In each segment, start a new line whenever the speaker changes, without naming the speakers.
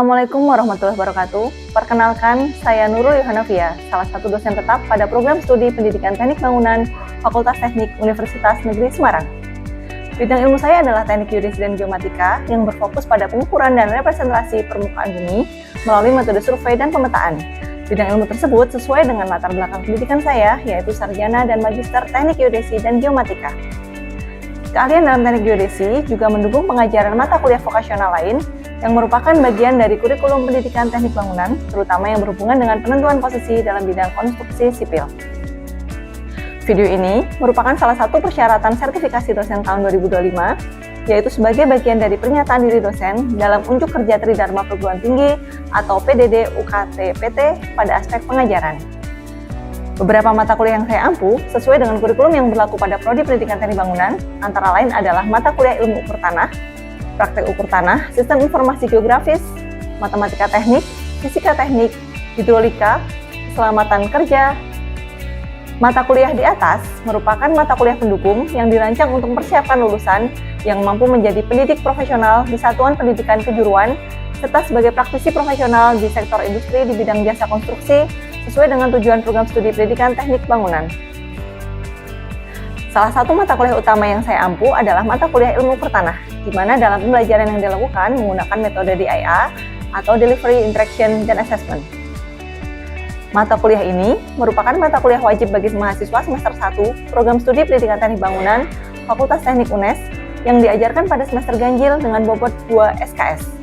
Assalamualaikum warahmatullahi wabarakatuh. Perkenalkan, saya Nurul Yohanavia, salah satu dosen tetap pada program studi Pendidikan Teknik Bangunan Fakultas Teknik Universitas Negeri Semarang. Bidang ilmu saya adalah Teknik Geodesi dan Geomatika yang berfokus pada pengukuran dan representasi permukaan bumi melalui metode survei dan pemetaan. Bidang ilmu tersebut sesuai dengan latar belakang pendidikan saya, yaitu sarjana dan magister Teknik Geodesi dan Geomatika. Keahlian dalam teknik geodesi juga mendukung pengajaran mata kuliah vokasional lain yang merupakan bagian dari kurikulum pendidikan teknik bangunan, terutama yang berhubungan dengan penentuan posisi dalam bidang konstruksi sipil. Video ini merupakan salah satu persyaratan sertifikasi dosen tahun 2025, yaitu sebagai bagian dari pernyataan diri dosen dalam unjuk kerja Tridharma Perguruan Tinggi atau PDD UKT PT pada aspek pengajaran. Beberapa mata kuliah yang saya ampu sesuai dengan kurikulum yang berlaku pada Prodi Pendidikan Teknik Bangunan, antara lain adalah mata kuliah ilmu ukur tanah, praktek ukur tanah, sistem informasi geografis, matematika teknik, fisika teknik, hidrolika, keselamatan kerja. Mata kuliah di atas merupakan mata kuliah pendukung yang dirancang untuk mempersiapkan lulusan yang mampu menjadi pendidik profesional di satuan pendidikan kejuruan, serta sebagai praktisi profesional di sektor industri di bidang jasa konstruksi, sesuai dengan tujuan program studi pendidikan teknik bangunan. Salah satu mata kuliah utama yang saya ampu adalah mata kuliah ilmu ukur tanah, di mana dalam pembelajaran yang dilakukan menggunakan metode DIA atau Delivery, Interaction, dan Assessment. Mata kuliah ini merupakan mata kuliah wajib bagi mahasiswa semester 1 program studi pendidikan teknik bangunan Fakultas Teknik UNES yang diajarkan pada semester ganjil dengan bobot 2 SKS.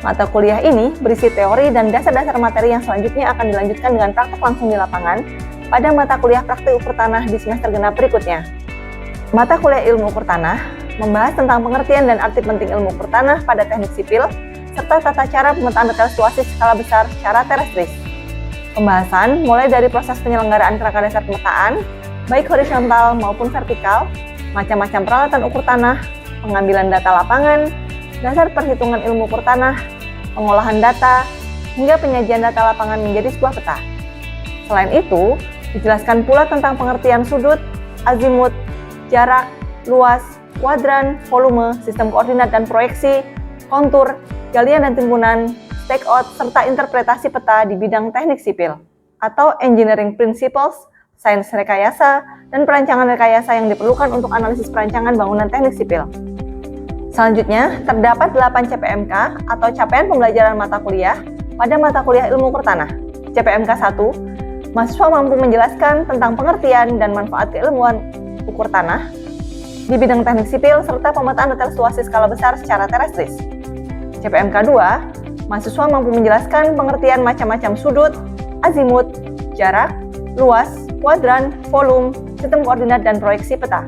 Mata kuliah ini berisi teori dan dasar-dasar materi yang selanjutnya akan dilanjutkan dengan praktek langsung di lapangan pada mata kuliah praktik ukur tanah di semester genap berikutnya. Mata kuliah ilmu ukur tanah membahas tentang pengertian dan arti penting ilmu ukur tanah pada teknik sipil, serta tata cara pemetaan detail situasi skala besar secara terestris. Pembahasan mulai dari proses penyelenggaraan kerangka dasar pemetaan, baik horizontal maupun vertikal, macam-macam peralatan ukur tanah, pengambilan data lapangan, dasar perhitungan ilmu ukur tanah, pengolahan data, hingga penyajian data lapangan menjadi sebuah peta. Selain itu, dijelaskan pula tentang pengertian sudut, azimut, jarak, luas, kuadran, volume, sistem koordinat dan proyeksi, kontur, galian dan timbunan, stakeout, serta interpretasi peta di bidang teknik sipil, atau engineering principles, sains rekayasa, dan perancangan rekayasa yang diperlukan untuk analisis perancangan bangunan teknik sipil. Selanjutnya, terdapat 8 CPMK atau capaian pembelajaran mata kuliah pada mata kuliah ilmu ukur tanah. CPMK 1, mahasiswa mampu menjelaskan tentang pengertian dan manfaat keilmuan ukur tanah di bidang teknik sipil serta pemetaan detail situasi skala besar secara terestris. CPMK 2, mahasiswa mampu menjelaskan pengertian macam-macam sudut, azimut, jarak, luas, kuadran, volume, sistem koordinat dan proyeksi peta.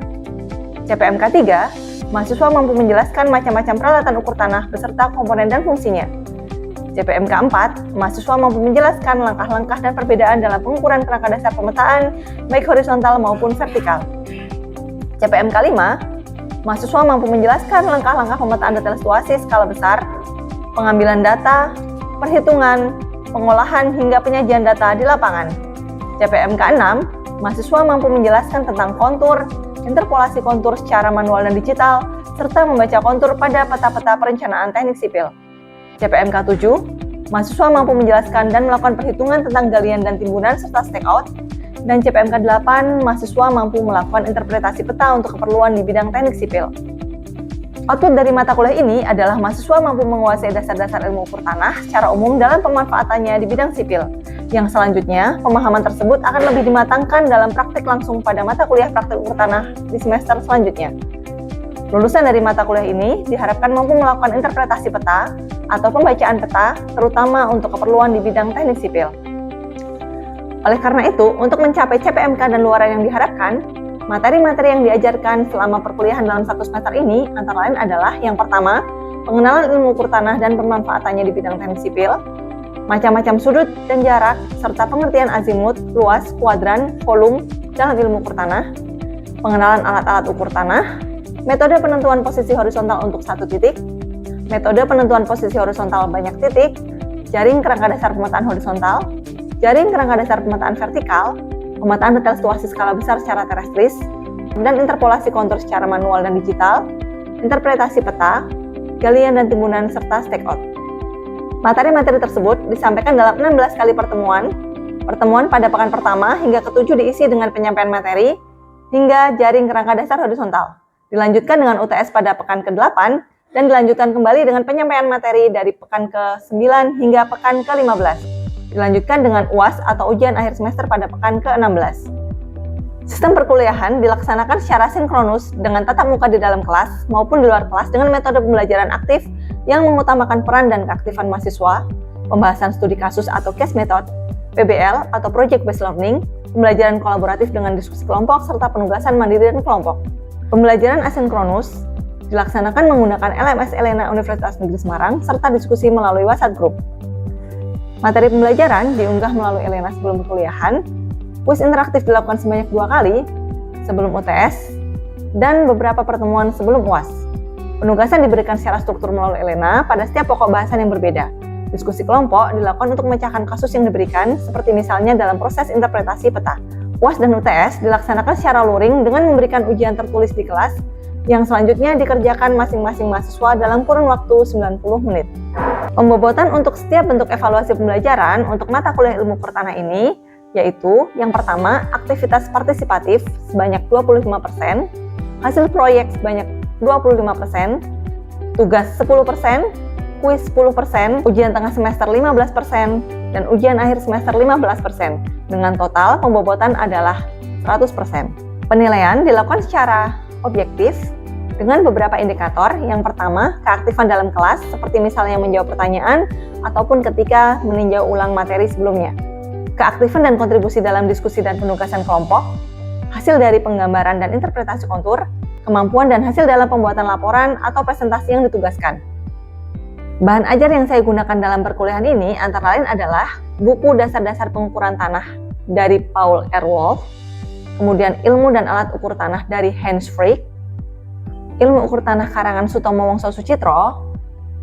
CPMK 3, mahasiswa mampu menjelaskan macam-macam peralatan ukur tanah beserta komponen dan fungsinya. CPMK 4, mahasiswa mampu menjelaskan langkah-langkah dan perbedaan dalam pengukuran kerangka dasar pemetaan, baik horizontal maupun vertikal. CPMK 5, mahasiswa mampu menjelaskan langkah-langkah pemetaan detail situasi skala besar, pengambilan data, perhitungan, pengolahan hingga penyajian data di lapangan. CPMK 6, mahasiswa mampu menjelaskan tentang kontur, interpolasi kontur secara manual dan digital, serta membaca kontur pada peta-peta perencanaan teknik sipil. CPMK 7, mahasiswa mampu menjelaskan dan melakukan perhitungan tentang galian dan timbunan serta stakeout. Dan CPMK 8, mahasiswa mampu melakukan interpretasi peta untuk keperluan di bidang teknik sipil. Output dari mata kuliah ini adalah mahasiswa mampu menguasai dasar-dasar ilmu ukur tanah secara umum dalam pemanfaatannya di bidang sipil. Yang selanjutnya, pemahaman tersebut akan lebih dimatangkan dalam praktik langsung pada mata kuliah praktik ukur tanah di semester selanjutnya. Lulusan dari mata kuliah ini diharapkan mampu melakukan interpretasi peta atau pembacaan peta, terutama untuk keperluan di bidang teknik sipil. Oleh karena itu, untuk mencapai CPMK dan luaran yang diharapkan, materi-materi yang diajarkan selama perkuliahan dalam satu semester ini antara lain adalah yang pertama, pengenalan ilmu ukur tanah dan pemanfaatannya di bidang teknik sipil, macam-macam sudut dan jarak, serta pengertian azimut, luas, kuadran, volume dalam ilmu ukur tanah, pengenalan alat-alat ukur tanah, metode penentuan posisi horizontal untuk satu titik, metode penentuan posisi horizontal banyak titik, jaring kerangka dasar pemetaan horizontal, jaring kerangka dasar pemetaan vertikal, pemetaan detail situasi skala besar secara terestris, dan interpolasi kontur secara manual dan digital, interpretasi peta, galian dan timbunan, serta stakeout. Materi-materi tersebut disampaikan dalam 16 kali pertemuan. Pertemuan pada pekan pertama hingga ke-7 diisi dengan penyampaian materi hingga jaring kerangka dasar horizontal. Dilanjutkan dengan UTS pada pekan ke-8 dan dilanjutkan kembali dengan penyampaian materi dari pekan ke-9 hingga pekan ke-15. Dilanjutkan dengan UAS atau ujian akhir semester pada pekan ke-16. Sistem perkuliahan dilaksanakan secara sinkronus dengan tatap muka di dalam kelas maupun di luar kelas dengan metode pembelajaran aktif yang mengutamakan peran dan keaktifan mahasiswa, pembahasan studi kasus atau case method, PBL atau Project Based Learning, pembelajaran kolaboratif dengan diskusi kelompok, serta penugasan mandiri dan kelompok. Pembelajaran asinkronus dilaksanakan menggunakan LMS Elena Universitas Negeri Semarang, serta diskusi melalui WhatsApp Group. Materi pembelajaran diunggah melalui Elena sebelum perkuliahan, kuis interaktif dilakukan sebanyak 2 kali sebelum UTS, dan beberapa pertemuan sebelum UAS. Penugasan diberikan secara struktur melalui Elena pada setiap pokok bahasan yang berbeda. Diskusi kelompok dilakukan untuk memecahkan kasus yang diberikan, seperti misalnya dalam proses interpretasi peta. UAS dan UTS dilaksanakan secara luring dengan memberikan ujian tertulis di kelas, yang selanjutnya dikerjakan masing-masing mahasiswa dalam kurun waktu 90 menit. Pembobotan untuk setiap bentuk evaluasi pembelajaran untuk mata kuliah ilmu pertanah ini, yaitu yang pertama, aktivitas partisipatif sebanyak 25%, hasil proyek sebanyak 25%, tugas 10%, kuis 10%, ujian tengah semester 15%, dan ujian akhir semester 15%. Dengan total pembobotan adalah 100%. Penilaian dilakukan secara objektif dengan beberapa indikator. Yang pertama, keaktifan dalam kelas, seperti misalnya menjawab pertanyaan ataupun ketika meninjau ulang materi sebelumnya. Keaktifan dan kontribusi dalam diskusi dan penugasan kelompok, hasil dari penggambaran dan interpretasi kontur, kemampuan dan hasil dalam pembuatan laporan atau presentasi yang ditugaskan. Bahan ajar yang saya gunakan dalam perkuliahan ini antara lain adalah buku dasar-dasar pengukuran tanah dari Paul R. Wolf, kemudian ilmu dan alat ukur tanah dari Hans Frick, ilmu ukur tanah karangan Sutomo Wongso Sucitro,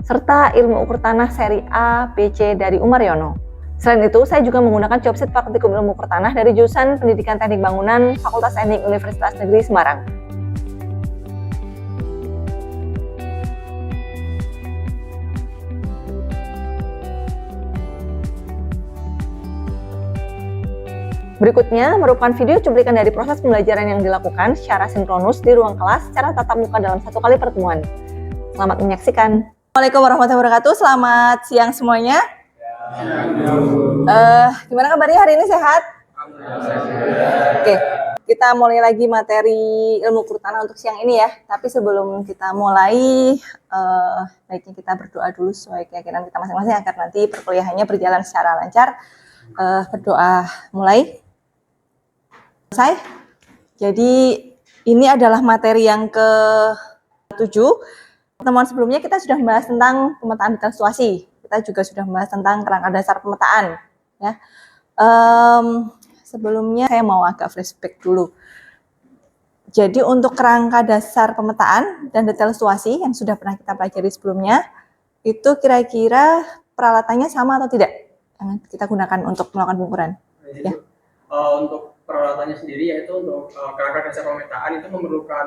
serta ilmu ukur tanah seri A, B, C dari Umar Yono. Selain itu, saya juga menggunakan jobsit praktikum ilmu ukur tanah dari jurusan Pendidikan Teknik Bangunan Fakultas Teknik Universitas Negeri Semarang. Berikutnya merupakan video cuplikan dari proses pembelajaran yang dilakukan secara sinkronus di ruang kelas secara tatap muka dalam 1 kali pertemuan. Selamat menyaksikan. Assalamualaikum warahmatullahi wabarakatuh. Selamat siang semuanya. Gimana kabarnya hari ini, sehat? Oke, kita mulai lagi materi ilmu ukur tanah untuk siang ini ya. Tapi sebelum kita mulai, baiknya kita berdoa dulu sesuai keyakinan kita masing-masing agar nanti perkuliahannya berjalan secara lancar. Berdoa mulai. Selesai. Jadi ini adalah materi yang ke-7. Pertemuan sebelumnya kita sudah membahas tentang pemetaan detail situasi. Kita juga sudah membahas tentang kerangka dasar pemetaan. Ya. Sebelumnya saya mau agak flashback dulu. Jadi untuk kerangka dasar pemetaan dan detail situasi yang sudah pernah kita pelajari sebelumnya, itu kira-kira peralatannya sama atau tidak yang kita gunakan untuk melakukan pengukuran? Ya.
Untuk peralatannya sendiri, yaitu untuk kerangka dasar pemetaan itu memerlukan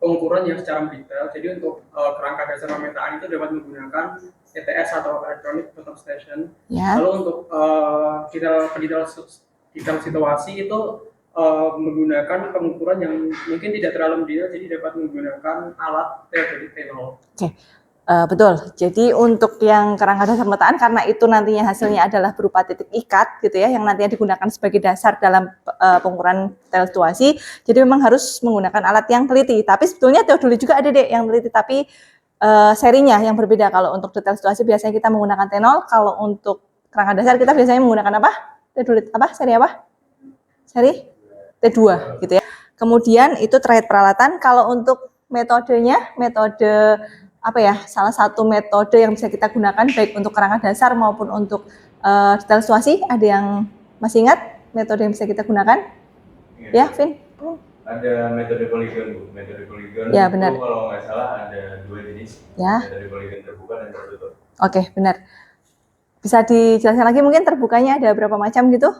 pengukuran yang secara mendetail. Jadi untuk kerangka dasar pemetaan itu dapat menggunakan ETS atau Electronic Total Station.
Ya.
Lalu untuk detail situasi itu menggunakan pengukuran yang mungkin tidak terlalu mendetail, jadi dapat menggunakan alat teodolit T0.
Oke. Betul. Jadi untuk yang kerangka dasar pemetaan, karena itu nantinya hasilnya adalah berupa titik ikat gitu ya, yang nantinya digunakan sebagai dasar dalam pengukuran detail situasi. Jadi memang harus menggunakan alat yang teliti. Tapi sebetulnya teodolit juga ada deh yang teliti, tapi serinya yang berbeda. Kalau untuk detail situasi biasanya kita menggunakan T0, kalau untuk kerangka dasar kita biasanya menggunakan apa? Teodolit apa? Seri apa? Seri T2 gitu ya. Kemudian itu terkait peralatan. Kalau untuk metodenya, metode apa ya, salah satu metode yang bisa kita gunakan baik untuk kerangka dasar maupun untuk detail situasi, ada yang masih ingat metode yang bisa kita gunakan? Ya, Vin?
Ada metode poligon, Bu. Metode poligon
ya,
itu
benar.
Kalau nggak salah ada 2 jenis,
ya.
Metode poligon terbuka dan tertutup.
Oke, benar. Bisa dijelaskan lagi mungkin terbukanya ada berapa macam gitu?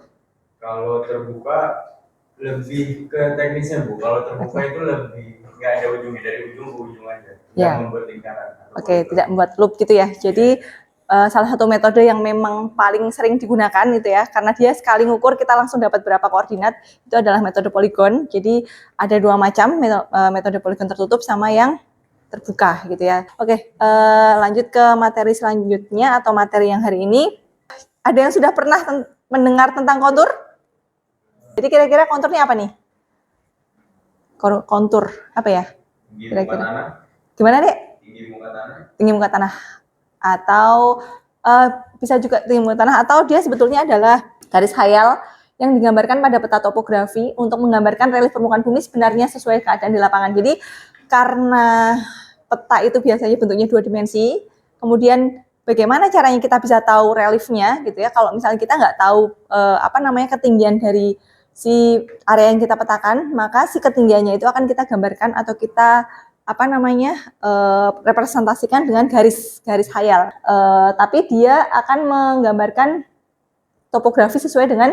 Kalau terbuka lebih ke teknisnya, Bu. Kalau terbuka itu lebih nggak ada ujungnya, dari ujung ke ujung aja.
Ya.
Membuat lingkaran.
Oke, tidak membuat loop gitu ya. Jadi salah satu metode yang memang paling sering digunakan gitu ya, karena dia sekali ngukur kita langsung dapat berapa koordinat, itu adalah metode poligon. Jadi ada dua macam, metode poligon tertutup sama yang terbuka gitu ya. Oke, lanjut ke materi selanjutnya atau materi yang hari ini. Ada yang sudah pernah mendengar tentang kontur? Jadi kira-kira kontur ini apa nih? Kontur apa ya?
Tinggi muka tanah.
Gimana, Dek?
Tinggi muka tanah.
Tinggi muka tanah. Atau bisa juga tinggi muka tanah, atau dia sebetulnya adalah garis khayal yang digambarkan pada peta topografi untuk menggambarkan relief permukaan bumi sebenarnya sesuai keadaan di lapangan. Jadi karena peta itu biasanya bentuknya 2 dimensi, kemudian bagaimana caranya kita bisa tahu reliefnya gitu ya? Kalau misalnya kita nggak tahu ketinggian dari si area yang kita petakan, maka si ketinggiannya itu akan kita gambarkan atau kita representasikan dengan garis khayal. Tapi dia akan menggambarkan topografi sesuai dengan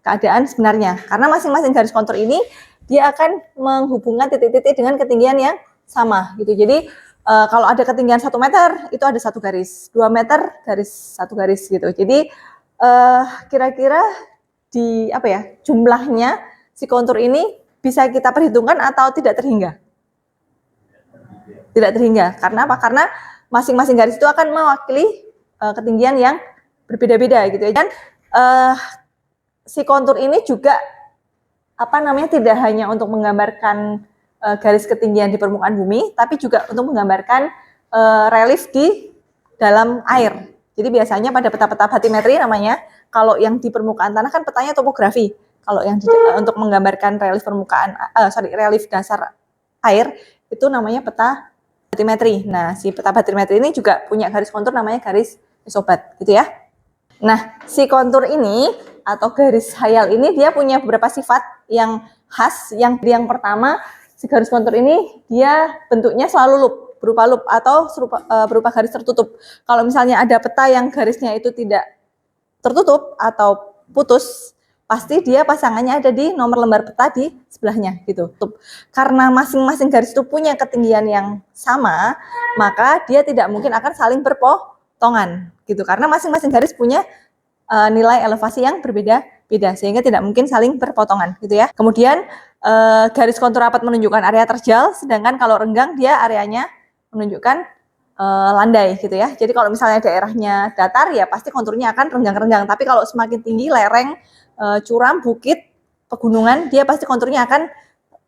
keadaan sebenarnya. Karena masing-masing garis kontur ini dia akan menghubungkan titik-titik dengan ketinggian yang sama gitu. Jadi kalau ada ketinggian 1 meter itu ada 1 garis, 2 meter garis 1 garis gitu. Jadi kira-kira di jumlahnya si kontur ini bisa kita perhitungkan atau tidak terhingga? Tidak terhingga. Karena apa? Karena masing-masing garis itu akan mewakili ketinggian yang berbeda-beda gitu ya. Dan si kontur ini juga tidak hanya untuk menggambarkan garis ketinggian di permukaan bumi, tapi juga untuk menggambarkan relief di dalam air. Jadi biasanya pada peta-peta batimetri namanya, kalau yang di permukaan tanah kan petanya topografi. Kalau yang untuk menggambarkan relief relief dasar air itu namanya peta batimetri. Nah, si peta batimetri ini juga punya garis kontur namanya garis isobat, gitu ya. Nah, si kontur ini atau garis khayal ini dia punya beberapa sifat yang khas. Yang pertama, si garis kontur ini dia bentuknya selalu loop, berupa loop atau berupa garis tertutup. Kalau misalnya ada peta yang garisnya itu tidak tertutup atau putus, pasti dia pasangannya ada di nomor lembar peta di sebelahnya gitu. Karena masing-masing garis itu punya ketinggian yang sama, maka dia tidak mungkin akan saling berpotongan gitu. Karena masing-masing garis punya nilai elevasi yang berbeda-beda, sehingga tidak mungkin saling berpotongan gitu ya. Kemudian garis kontur rapat menunjukkan area terjal, sedangkan kalau renggang dia areanya menunjukkan landai gitu ya. Jadi kalau misalnya daerahnya datar ya pasti konturnya akan renggang-renggang. Tapi kalau semakin tinggi, lereng, curam, bukit, pegunungan, dia pasti konturnya akan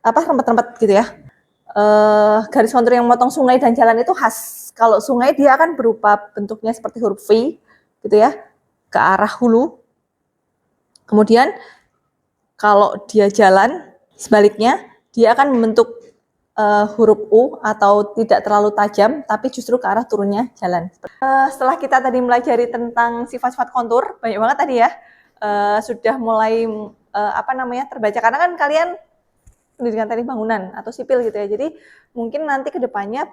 rempet-rempet gitu ya. Garis kontur yang memotong sungai dan jalan itu khas. Kalau sungai dia akan berupa bentuknya seperti huruf V gitu ya, ke arah hulu. Kemudian kalau dia jalan, sebaliknya dia akan membentuk huruf U atau tidak terlalu tajam, tapi justru ke arah turunnya jalan. Setelah kita tadi melajari tentang sifat-sifat kontur, banyak banget tadi ya, sudah mulai terbaca. Karena kan kalian pendidikan teknik bangunan atau sipil gitu ya, jadi mungkin nanti kedepannya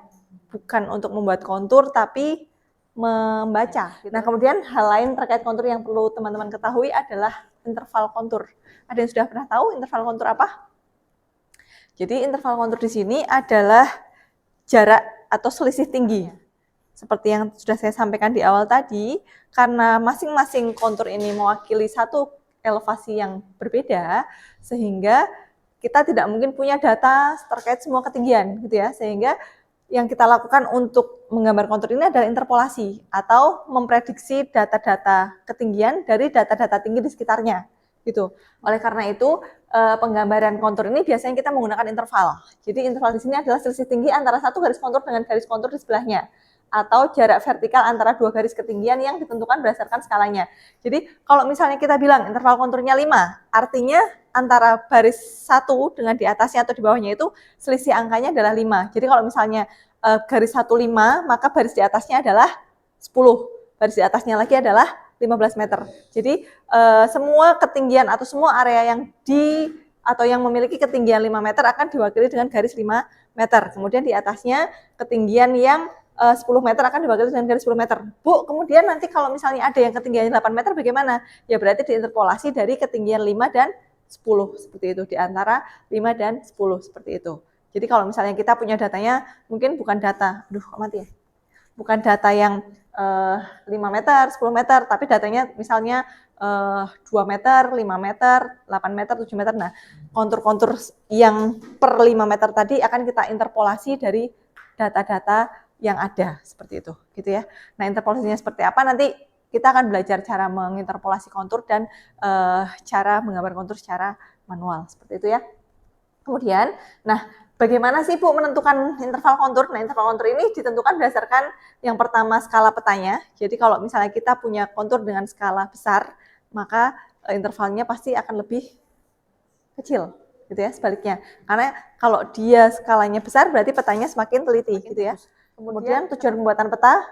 bukan untuk membuat kontur, tapi membaca. Nah, kemudian hal lain terkait kontur yang perlu teman-teman ketahui adalah interval kontur. Ada yang sudah pernah tahu interval kontur apa? Jadi interval kontur di sini adalah jarak atau selisih tinggi. Seperti yang sudah saya sampaikan di awal tadi, karena masing-masing kontur ini mewakili satu elevasi yang berbeda, sehingga kita tidak mungkin punya data terkait semua ketinggian gitu ya. Sehingga yang kita lakukan untuk menggambar kontur ini adalah interpolasi atau memprediksi data-data ketinggian dari data-data tinggi di sekitarnya gitu. Oleh karena itu penggambaran kontur ini biasanya kita menggunakan interval. Jadi interval di sini adalah selisih tinggi antara satu garis kontur dengan garis kontur di sebelahnya, atau jarak vertikal antara dua garis ketinggian yang ditentukan berdasarkan skalanya. Jadi kalau misalnya kita bilang interval konturnya 5, artinya antara baris 1 dengan di atasnya atau di bawahnya itu selisih angkanya adalah 5. Jadi kalau misalnya garis 1 5, maka baris di atasnya adalah 10. Baris di atasnya lagi adalah 15 meter. Jadi semua ketinggian atau semua area yang memiliki ketinggian 5 meter akan diwakili dengan garis 5 meter. Kemudian di atasnya ketinggian yang 10 meter akan diwakili dengan garis 10 meter. Bu, kemudian nanti kalau misalnya ada yang ketinggiannya 8 meter bagaimana? Ya berarti diinterpolasi dari ketinggian 5 dan 10 seperti itu, di antara 5 dan 10 seperti itu. Jadi kalau misalnya kita punya datanya, mungkin bukan data, bukan data yang 5 meter, 10 meter, tapi datanya misalnya 2 meter, 5 meter, 8 meter, 7 meter. Nah, kontur-kontur yang per 5 meter tadi akan kita interpolasi dari data-data yang ada, seperti itu, gitu ya. Nah, interpolasinya seperti apa nanti kita akan belajar cara menginterpolasi kontur dan cara menggambar kontur secara manual, seperti itu ya. Kemudian, nah bagaimana sih Bu menentukan interval kontur? Nah, interval kontur ini ditentukan berdasarkan yang pertama skala petanya. Jadi kalau misalnya kita punya kontur dengan skala besar, maka intervalnya pasti akan lebih kecil, gitu ya, sebaliknya. Karena kalau dia skalanya besar berarti petanya semakin teliti, gitu ya. Kemudian tujuan pembuatan peta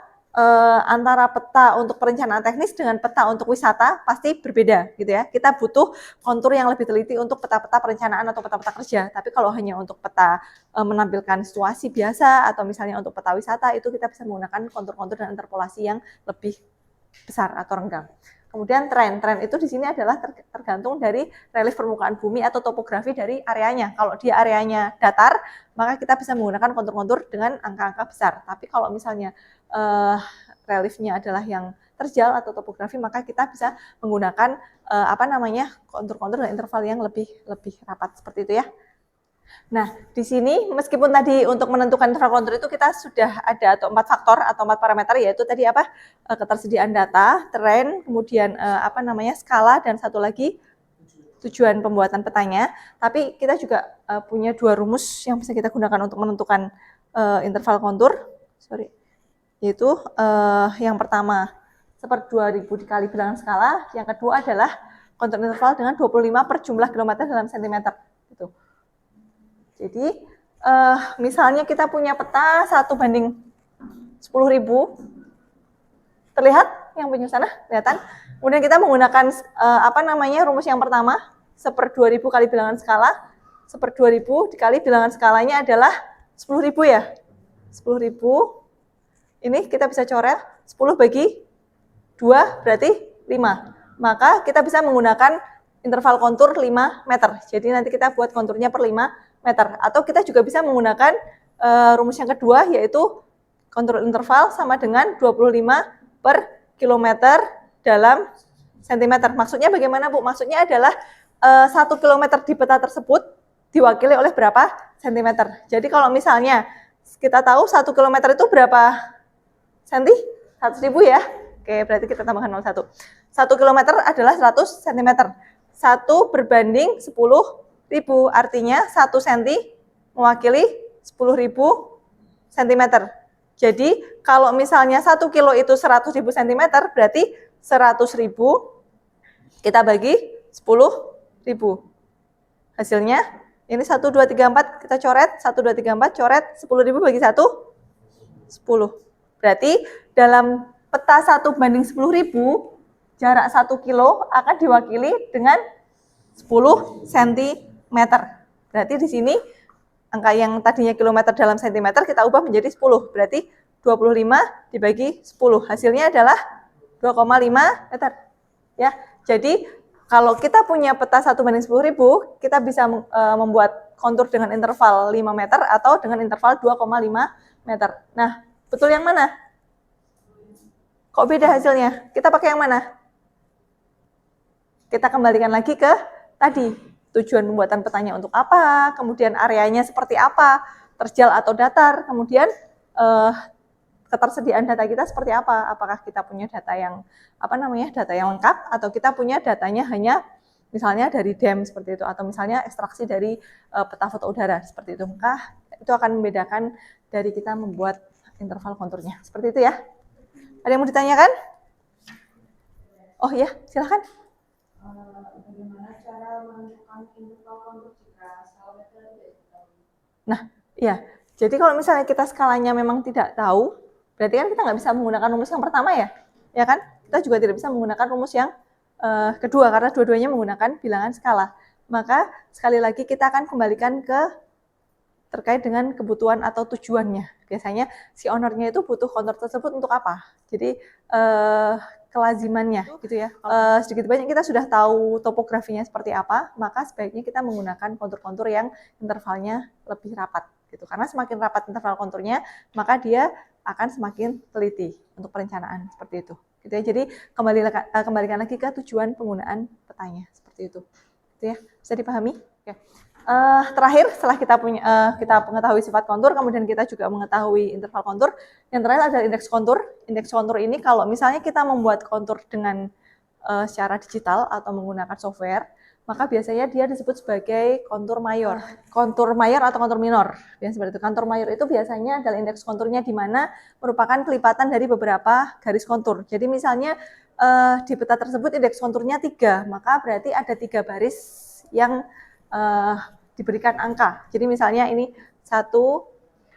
antara peta untuk perencanaan teknis dengan peta untuk wisata pasti berbeda, gitu ya. Kita butuh kontur yang lebih teliti untuk peta-peta perencanaan atau peta-peta kerja. Tapi kalau hanya untuk peta menampilkan situasi biasa atau misalnya untuk peta wisata, itu kita bisa menggunakan kontur-kontur dan interpolasi yang lebih besar atau renggang. Kemudian tren itu di sini adalah tergantung dari relief permukaan bumi atau topografi dari areanya. Kalau dia areanya datar, maka kita bisa menggunakan kontur-kontur dengan angka-angka besar. Tapi kalau misalnya reliefnya adalah yang terjal atau topografi, maka kita bisa menggunakan kontur-kontur dan interval yang lebih rapat, seperti itu ya. Nah, di sini meskipun tadi untuk menentukan interval kontur itu kita sudah ada 4 faktor atau 4 parameter, yaitu tadi ketersediaan data, tren, kemudian skala, dan satu lagi tujuan pembuatan petanya. Tapi kita juga punya 2 rumus yang bisa kita gunakan untuk menentukan interval kontur. Yaitu yang pertama 1/2000 dikali bilangan skala, yang kedua adalah kontur interval dengan 25 per jumlah kilometer dalam sentimeter. Gitu. Jadi misalnya kita punya peta 1/10.000, terlihat yang punya sana, kelihatan. Kemudian kita menggunakan rumus yang pertama 1/2000 kali bilangan skala, 1/2000 dikali bilangan skalanya adalah 10.000 ya. 10.000 ini kita bisa coret 10 bagi 2 berarti 5. Maka kita bisa menggunakan interval kontur 5 meter. Jadi nanti kita buat konturnya per 5 meter. Atau kita juga bisa menggunakan rumus yang kedua, yaitu kontur interval sama dengan 25 per kilometer dalam sentimeter. Maksudnya bagaimana Bu? Maksudnya adalah 1 kilometer di peta tersebut diwakili oleh berapa sentimeter. Jadi kalau misalnya kita tahu 1 kilometer itu berapa senti? 100.000 ya. Oke, berarti kita tambahkan 01. 1 kilometer adalah 100 cm. 1 berbanding 10.000, artinya 1 cm mewakili 10.000 cm. Jadi, kalau misalnya 1 kilo itu 100.000 cm, berarti 100.000 kita bagi 10.000. Hasilnya, ini 1, 2, 3, 4, kita coret. 1, 2, 3, 4, coret. 10.000 bagi 1, 10. Berarti dalam peta 1/10.000, jarak 1 kilo akan diwakili dengan 10 cm. Berarti di sini angka yang tadinya kilometer dalam sentimeter kita ubah menjadi 10. Berarti 25 dibagi 10. Hasilnya adalah 2,5 meter. Ya. Jadi kalau kita punya peta 1/10.000, kita bisa membuat kontur dengan interval 5 meter atau dengan interval 2,5 meter. Nah, betul yang mana? Kok beda hasilnya? Kita pakai yang mana? Kita kembalikan lagi ke tadi. Tujuan pembuatan petanya untuk apa, kemudian areanya seperti apa, terjal atau datar, kemudian ketersediaan data kita seperti apa. Apakah kita punya data yang data yang lengkap, atau kita punya datanya hanya misalnya dari DEM seperti itu, atau misalnya ekstraksi dari peta foto udara seperti itu. Maka itu akan membedakan dari kita membuat interval konturnya. Seperti itu ya. Ada yang mau ditanyakan? Oh iya, silakan.
Bagaimana cara menentukan interval kontur jika skala meter tidak diketahui?
Nah, iya. Jadi kalau misalnya kita skalanya memang tidak tahu, berarti kan kita nggak bisa menggunakan rumus yang pertama ya, ya kan? Kita juga tidak bisa menggunakan rumus yang kedua karena dua-duanya menggunakan bilangan skala. Maka sekali lagi kita akan kembalikan ke terkait dengan kebutuhan atau tujuannya. Biasanya si owner-nya itu butuh kontur tersebut untuk apa? Jadi kelazimannya gitu ya. Sedikit banyak kita sudah tahu topografinya seperti apa, maka sebaiknya kita menggunakan kontur-kontur yang intervalnya lebih rapat gitu. Karena semakin rapat interval konturnya, maka dia akan semakin teliti untuk perencanaan seperti itu. Gitu ya. Jadi kembalikan lagi ke tujuan penggunaan petanya seperti itu. Gitu ya. Bisa dipahami? Oke. Terakhir setelah kita mengetahui sifat kontur, kemudian kita juga mengetahui interval kontur. Yang terakhir adalah indeks kontur. Indeks kontur ini kalau misalnya kita membuat kontur dengan secara digital atau menggunakan software, maka biasanya dia disebut sebagai kontur mayor. Kontur mayor atau kontur minor. Yang seperti itu. Kontur mayor itu biasanya adalah indeks konturnya di mana merupakan kelipatan dari beberapa garis kontur. Jadi misalnya di peta tersebut indeks konturnya 3, maka berarti ada 3 baris yang diberikan angka. Jadi misalnya ini 1,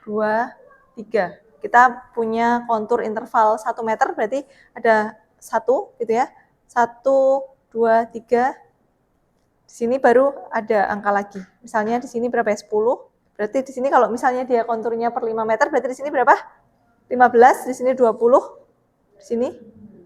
2, 3. Kita punya kontur interval 1 meter, berarti ada 1 gitu ya. 1, 2, 3. Di sini baru ada angka lagi. Misalnya di sini berapa ya? 10. Berarti di sini kalau misalnya dia konturnya per 5 meter, berarti di sini berapa? 15, di sini 20, di sini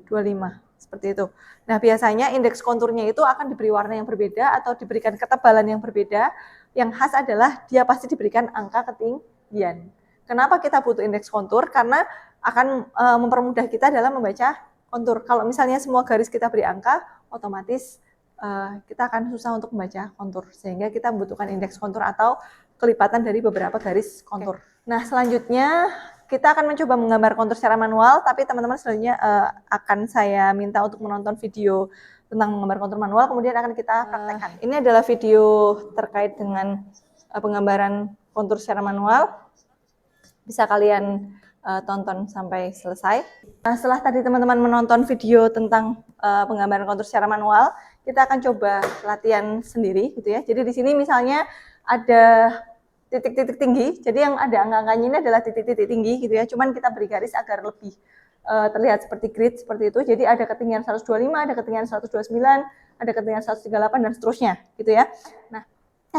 25. Seperti itu. Nah, biasanya indeks konturnya itu akan diberi warna yang berbeda atau diberikan ketebalan yang berbeda. Yang khas adalah dia pasti diberikan angka ketinggian. Kenapa kita butuh indeks kontur? Karena akan mempermudah kita dalam membaca kontur. Kalau misalnya semua garis kita beri angka, otomatis kita akan susah untuk membaca kontur. Sehingga kita membutuhkan indeks kontur atau kelipatan dari beberapa garis kontur. Nah, selanjutnya kita akan mencoba menggambar kontur secara manual, tapi teman-teman selanjutnya akan saya minta untuk menonton video tentang menggambar kontur manual, kemudian akan kita praktekkan. Ini adalah video terkait dengan penggambaran kontur secara manual. Bisa kalian tonton sampai selesai. Nah, setelah tadi teman-teman menonton video tentang penggambaran kontur secara manual, kita akan coba latihan sendiri gitu ya. Jadi di sini misalnya ada titik-titik tinggi, jadi yang ada angka-angkanya ini adalah titik-titik tinggi gitu ya, cuman kita beri garis agar lebih terlihat seperti grid seperti itu. Jadi ada ketinggian 125, ada ketinggian 129, ada ketinggian 138 dan seterusnya gitu ya. Nah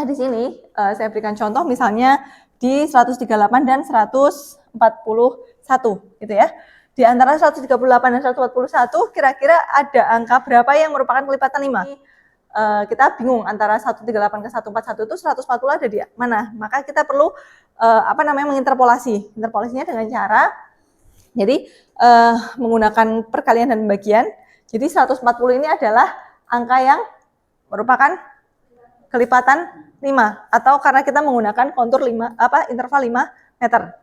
di sini saya berikan contoh misalnya di 138 dan 141 gitu ya. Di antara 138 dan 141 kira-kira ada angka berapa yang merupakan kelipatan 5? Kita bingung antara 138 ke 141 itu 140 ada di mana. Maka kita perlu menginterpolasi. Interpolasinya dengan cara jadi menggunakan perkalian dan pembagian. Jadi 140 ini adalah angka yang merupakan kelipatan 5 atau karena kita menggunakan kontur interval 5 meter.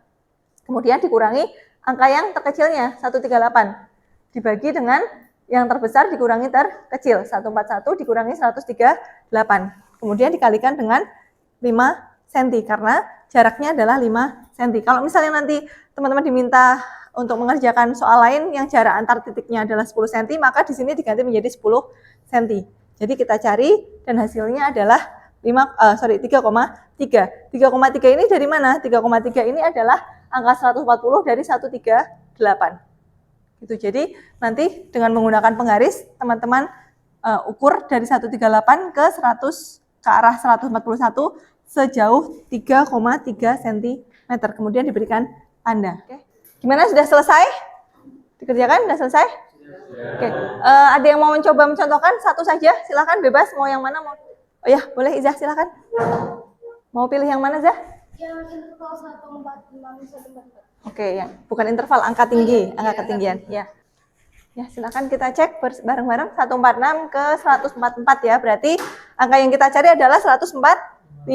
Kemudian dikurangi angka yang terkecilnya 138 dibagi dengan yang terbesar dikurangi terkecil, 141 dikurangi 138. Kemudian dikalikan dengan 5 cm, karena jaraknya adalah 5 cm. Kalau misalnya nanti teman-teman diminta untuk mengerjakan soal lain yang jarak antar titiknya adalah 10 cm, maka di sini diganti menjadi 10 cm. Jadi kita cari dan hasilnya adalah 3,3. 3,3 ini dari mana? 3,3 ini adalah angka 140 dari 138. Gitu. Jadi nanti dengan menggunakan penggaris teman-teman ukur dari 138 ke arah 141 sejauh 3,3 cm. Kemudian diberikan tanda. Oke. Gimana, sudah selesai? Dikerjakan? Sudah selesai? Oke. Ada yang mau mencoba mencontohkan? Satu saja, silakan, bebas. Mau yang mana? Oh ya, boleh Izah, silakan. Mau pilih yang mana, Zah?
Yang interval 145 144.
Oke, ya, bukan interval, angka tinggi, angka ketinggian. Ya, ya silakan kita cek bareng-bareng 146 ke 144 ya. Berarti angka yang kita cari adalah 145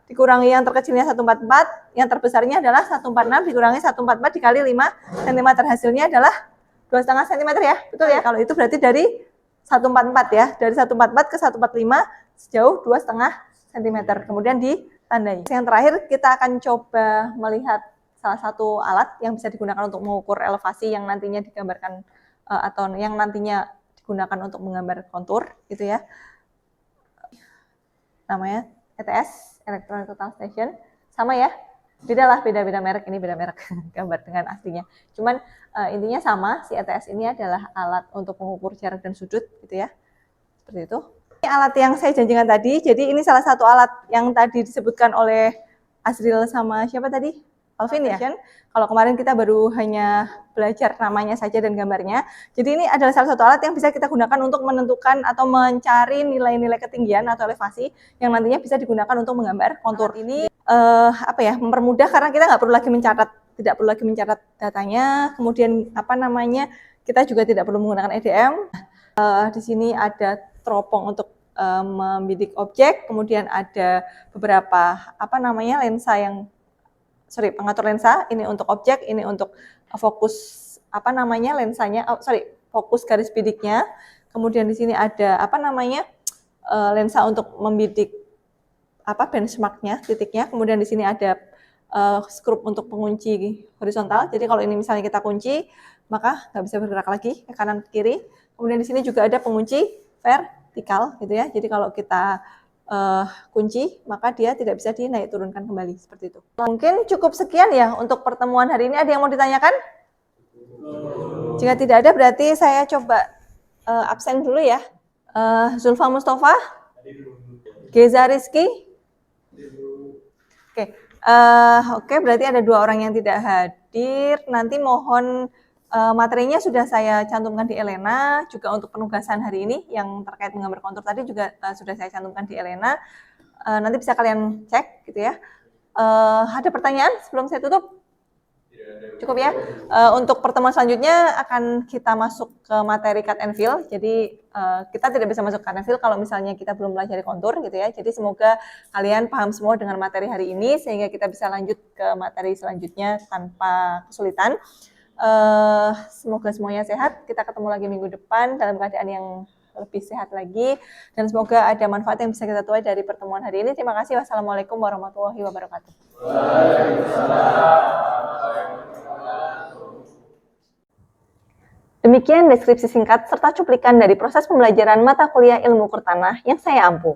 dikurangi yang terkecilnya 144, yang terbesarnya adalah 146 dikurangi 144 dikali 5 cm. Hasilnya adalah 2,5 cm ya, betul ya? Kalau itu berarti dari 144 ya, dari 144 ke 145 sejauh 2,5 cm. Kemudian ditandai. Yang terakhir kita akan coba melihat salah satu alat yang bisa digunakan untuk mengukur elevasi yang nantinya digambarkan atau yang nantinya digunakan untuk menggambar kontur gitu ya. Namanya ETS, Electronic Total Station. Sama ya? Beda merek, ini beda merek gambar dengan aslinya. Cuman intinya sama, si ETS ini adalah alat untuk mengukur jarak dan sudut gitu ya. Seperti itu. Ini alat yang saya janjikan tadi. Jadi ini salah satu alat yang tadi disebutkan oleh Azril sama siapa tadi? Alvin ya. Kalau kemarin kita baru hanya belajar namanya saja dan gambarnya. Jadi ini adalah salah satu alat yang bisa kita gunakan untuk menentukan atau mencari nilai-nilai ketinggian atau elevasi yang nantinya bisa digunakan untuk menggambar kontur. Ini mempermudah karena kita tidak perlu lagi mencatat datanya. Kemudian kita juga tidak perlu menggunakan EDM. Di sini ada teropong untuk membidik objek, kemudian ada beberapa pengatur lensa. Ini untuk objek, ini untuk fokus fokus garis bidiknya. Kemudian di sini ada lensa untuk membidik benchmarknya, titiknya. Kemudian di sini ada skrup untuk pengunci horizontal. Jadi kalau ini misalnya kita kunci, maka nggak bisa bergerak lagi ke kanan ke kiri. Kemudian di sini juga ada pengunci vertikal, gitu ya. Jadi kalau kita kunci, maka dia tidak bisa dinaik turunkan kembali seperti itu. Mungkin cukup sekian ya untuk pertemuan hari ini. Ada yang mau ditanyakan? Jika tidak ada, berarti saya coba absen dulu ya. Zulfa Mustafa, Geza Rizky. Oke, berarti ada 2 orang yang tidak hadir. Nanti mohon materinya sudah saya cantumkan di Elena, juga untuk penugasan hari ini yang terkait menggambar kontur tadi juga sudah saya cantumkan di Elena. Nanti bisa kalian cek gitu ya. Ada pertanyaan sebelum saya tutup? Cukup ya. Untuk pertemuan selanjutnya akan kita masuk ke materi cut and fill. Jadi kita tidak bisa masuk cut and fill kalau misalnya kita belum belajar kontur gitu ya. Jadi semoga kalian paham semua dengan materi hari ini sehingga kita bisa lanjut ke materi selanjutnya tanpa kesulitan. Semoga semuanya sehat. Kita ketemu lagi minggu depan dalam keadaan yang lebih sehat lagi, dan semoga ada manfaat yang bisa kita tuai dari pertemuan hari ini. Terima kasih. Wassalamualaikum warahmatullahi wabarakatuh. Demikian deskripsi singkat serta cuplikan dari proses pembelajaran mata kuliah ilmu kurtanah yang saya ampu.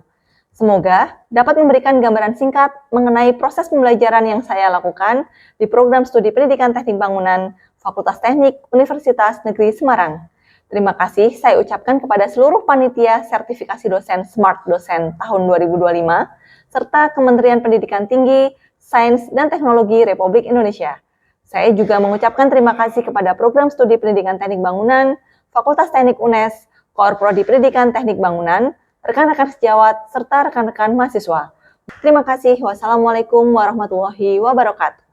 Semoga dapat memberikan gambaran singkat mengenai proses pembelajaran yang saya lakukan di program studi pendidikan teknik bangunan Fakultas Teknik Universitas Negeri Semarang. Terima kasih saya ucapkan kepada seluruh panitia sertifikasi dosen Smart Dosen tahun 2025, serta Kementerian Pendidikan Tinggi, Sains, dan Teknologi Republik Indonesia. Saya juga mengucapkan terima kasih kepada program studi pendidikan teknik bangunan, Fakultas Teknik UNES, Koor Prodi Pendidikan Teknik Bangunan, rekan-rekan sejawat, serta rekan-rekan mahasiswa. Terima kasih. Wassalamualaikum warahmatullahi wabarakatuh.